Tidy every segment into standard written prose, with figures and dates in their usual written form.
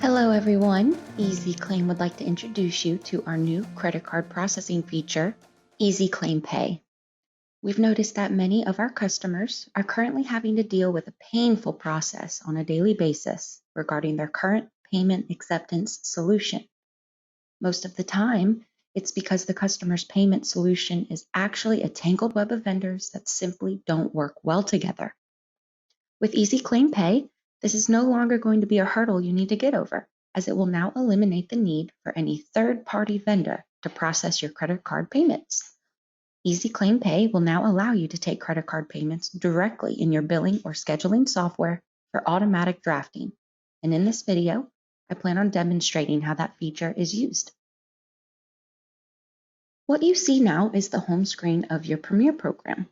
Hello everyone, EZClaim would like to introduce you to our new credit card processing feature, EZClaimPay. We've noticed that many of our customers are currently having to deal with a painful process on a daily basis regarding their current payment acceptance solution. Most of the time, it's because the customer's payment solution is actually a tangled web of vendors that simply don't work well together. With EZClaimPay, this is no longer going to be a hurdle you need to get over, as it will now eliminate the need for any third-party vendor to process your credit card payments. EZClaimPay will now allow you to take credit card payments directly in your billing or scheduling software for automatic drafting. And in this video, I plan on demonstrating how that feature is used. What you see now is the home screen of your Premier program.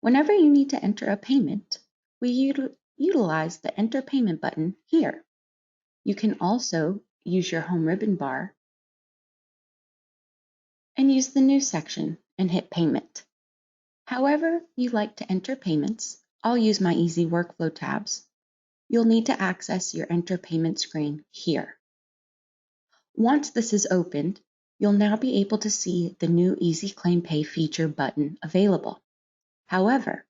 Whenever you need to enter a payment, we utilize the Enter Payment button here. You can also use your home ribbon bar and use the New section and hit Payment. However you like to enter payments, I'll use my Easy Workflow tabs. You'll need to access your Enter Payment screen here. Once this is opened, you'll now be able to see the new EZClaimPay feature button available. However,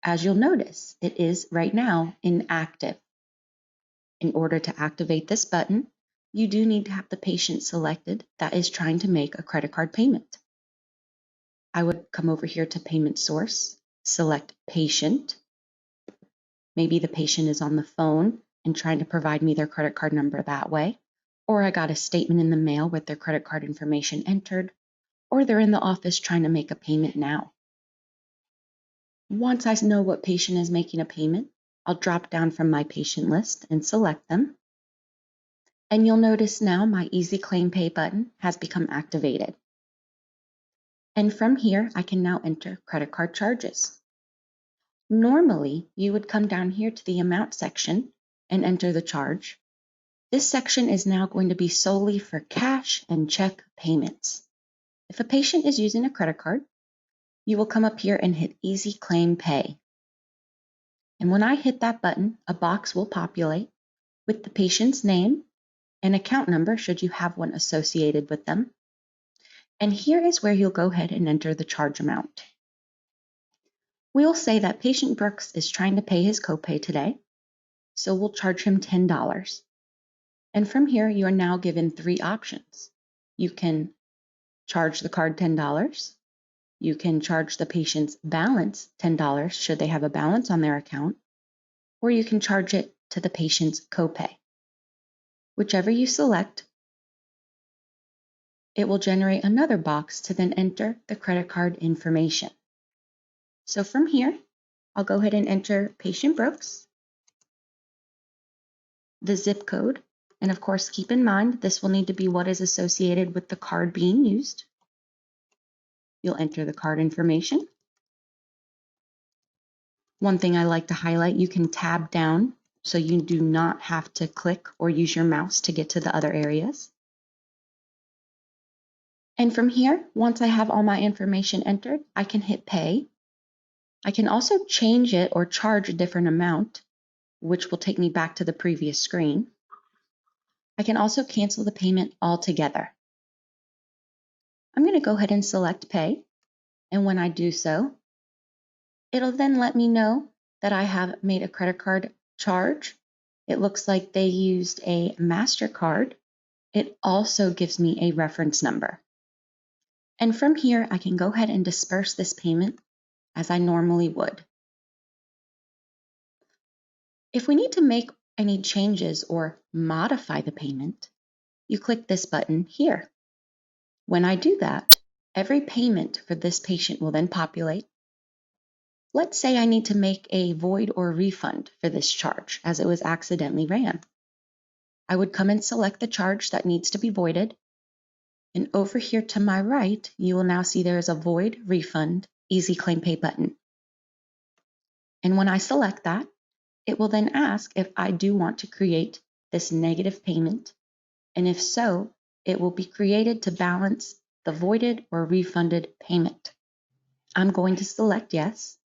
as you'll notice, it is right now inactive. In order to activate this button, you do need to have the patient selected that is trying to make a credit card payment. I would come over here to Payment Source, select Patient. Maybe the patient is on the phone and trying to provide me their credit card number that way, or I got a statement in the mail with their credit card information entered, or they're in the office trying to make a payment now. Once I know what patient is making a payment, I'll drop down from my patient list and select them. And you'll notice now my EZClaimPay button has become activated. And from here, I can now enter credit card charges. Normally, you would come down here to the amount section and enter the charge. This section is now going to be solely for cash and check payments. If a patient is using a credit card, you will come up here and hit EZClaimPay. And when I hit that button, a box will populate with the patient's name and account number should you have one associated with them. And here is where you'll go ahead and enter the charge amount. We'll say that patient Brooks is trying to pay his copay today, so we'll charge him $10. And from here, you are now given three options. You can charge the card $10. You can charge the patient's balance $10 should they have a balance on their account, or you can charge it to the patient's copay. Whichever you select, it will generate another box to then enter the credit card information. So from here, I'll go ahead and enter patient Brooks, the zip code, and of course keep in mind this will need to be what is associated with the card being used. You'll enter the card information. One thing I like to highlight, you can tab down so you do not have to click or use your mouse to get to the other areas. And from here, once I have all my information entered, I can hit pay. I can also change it or charge a different amount, which will take me back to the previous screen. I can also cancel the payment altogether. I'm going to go ahead and select pay. And when I do so, it'll then let me know that I have made a credit card charge. It looks like they used a MasterCard. It also gives me a reference number. And from here, I can go ahead and disperse this payment as I normally would. If we need to make any changes or modify the payment, you click this button here. When I do that, every payment for this patient will then populate. Let's say I need to make a void or refund for this charge as it was accidentally ran. I would come and select the charge that needs to be voided. And over here to my right, you will now see there is a void refund EZClaimPay button. And when I select that, it will then ask if I do want to create this negative payment. And if so, it will be created to balance the voided or refunded payment. I'm going to select yes.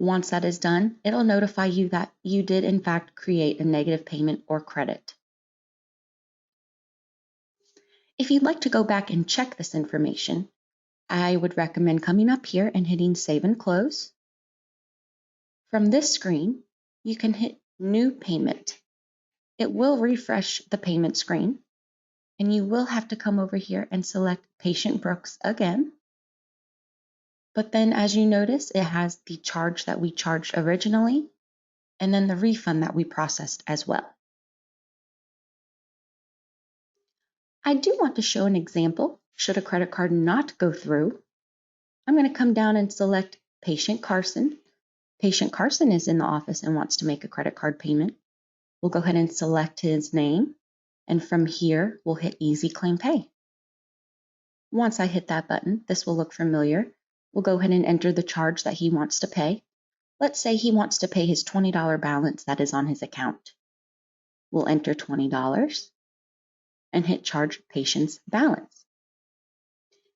Once that is done, it'll notify you that you did in fact create a negative payment or credit. If you'd like to go back and check this information, I would recommend coming up here and hitting Save and Close. From this screen, you can hit New Payment. It will refresh the payment screen, and you will have to come over here and select Patient Brooks again. But then, as you notice, it has the charge that we charged originally, and then the refund that we processed as well. I do want to show an example should a credit card not go through. I'm going to come down and select Patient Carson. Patient Carson is in the office and wants to make a credit card payment. We'll go ahead and select his name, and from here, we'll hit EZClaimPay. Once I hit that button, this will look familiar. We'll go ahead and enter the charge that he wants to pay. Let's say he wants to pay his $20 balance that is on his account. We'll enter $20 and hit Charge Patient's Balance.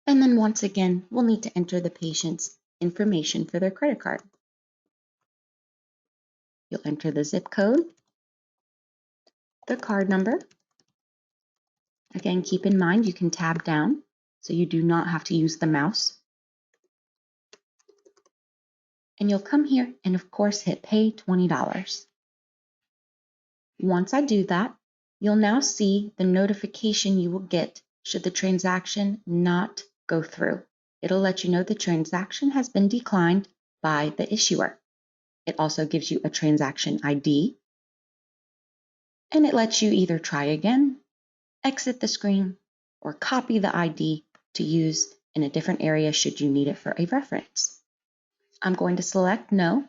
And then once again, we'll need to enter the patient's information for their credit card. You'll enter the zip code, the card number. Again, keep in mind you can tab down, so you do not have to use the mouse. And you'll come here and of course hit Pay $20. Once I do that, you'll now see the notification you will get should the transaction not go through. It'll let you know the transaction has been declined by the issuer. It also gives you a transaction ID, and it lets you either try again, exit the screen, or copy the ID to use in a different area should you need it for a reference. I'm going to select No,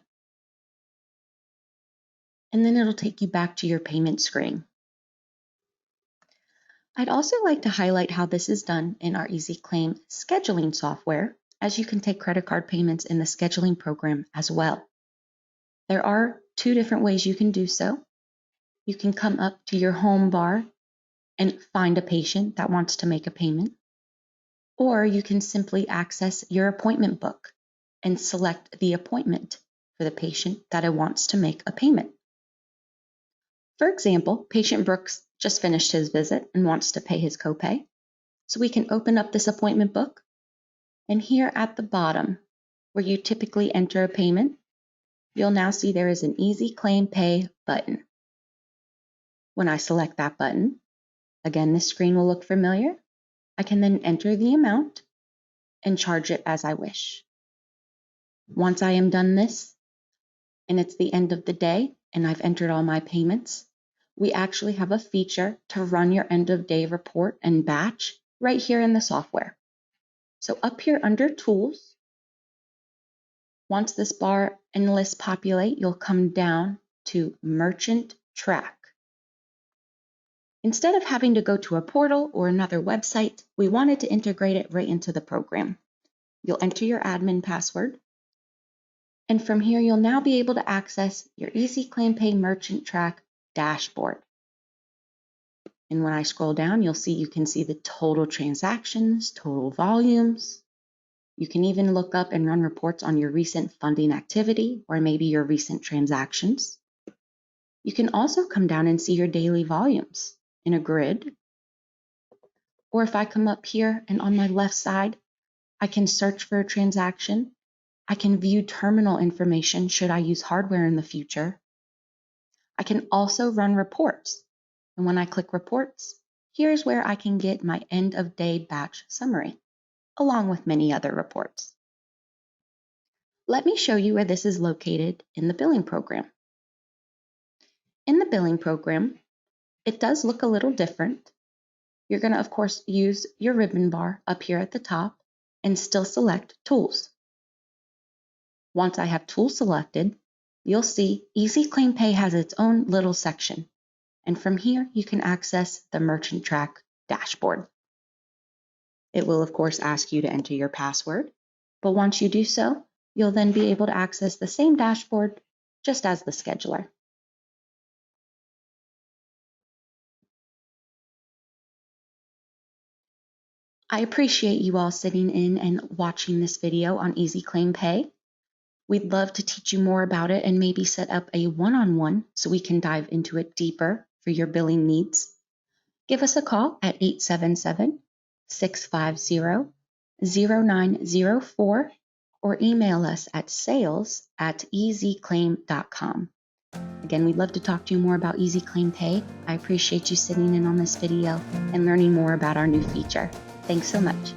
and then it'll take you back to your payment screen. I'd also like to highlight how this is done in our EZClaim scheduling software, as you can take credit card payments in the scheduling program as well. There are two different ways you can do so. You can come up to your home bar and find a patient that wants to make a payment, or you can simply access your appointment book and select the appointment for the patient that wants to make a payment. For example, patient Brooks just finished his visit and wants to pay his copay. So we can open up this appointment book, and here at the bottom, where you typically enter a payment, you'll now see there is an EZClaimPay button. When I select that button, again, this screen will look familiar. I can then enter the amount and charge it as I wish. Once I am done this, and it's the end of the day, and I've entered all my payments, we actually have a feature to run your end of day report and batch right here in the software. So up here under Tools, once this bar and list populate, you'll come down to Merchant Track. Instead of having to go to a portal or another website, we wanted to integrate it right into the program. You'll enter your admin password, and from here you'll now be able to access your EZClaimPay Merchant Track dashboard. And when I scroll down, you can see the total transactions, total volumes. You can even look up and run reports on your recent funding activity or maybe your recent transactions. You can also come down and see your daily volumes in a grid. Or if I come up here and on my left side, I can search for a transaction. I can view terminal information should I use hardware in the future. I can also run reports. And when I click Reports, here's where I can get my end of day batch summary, along with many other reports. Let me show you where this is located in the billing program. In the billing program, it does look a little different. You're going to, of course, use your ribbon bar up here at the top and still select Tools. Once I have Tools selected, you'll see EZClaimPay has its own little section. And from here, you can access the Merchant Track dashboard. It will, of course, ask you to enter your password, but once you do so, you'll then be able to access the same dashboard just as the scheduler. I appreciate you all sitting in and watching this video on EZClaimPay. We'd love to teach you more about it and maybe set up a one-on-one so we can dive into it deeper for your billing needs. Give us a call at 877-650-0904 or email us at sales@ezclaim.com. Again, we'd love to talk to you more about EZClaimPay. I appreciate you sitting in on this video and learning more about our new feature. Thanks so much.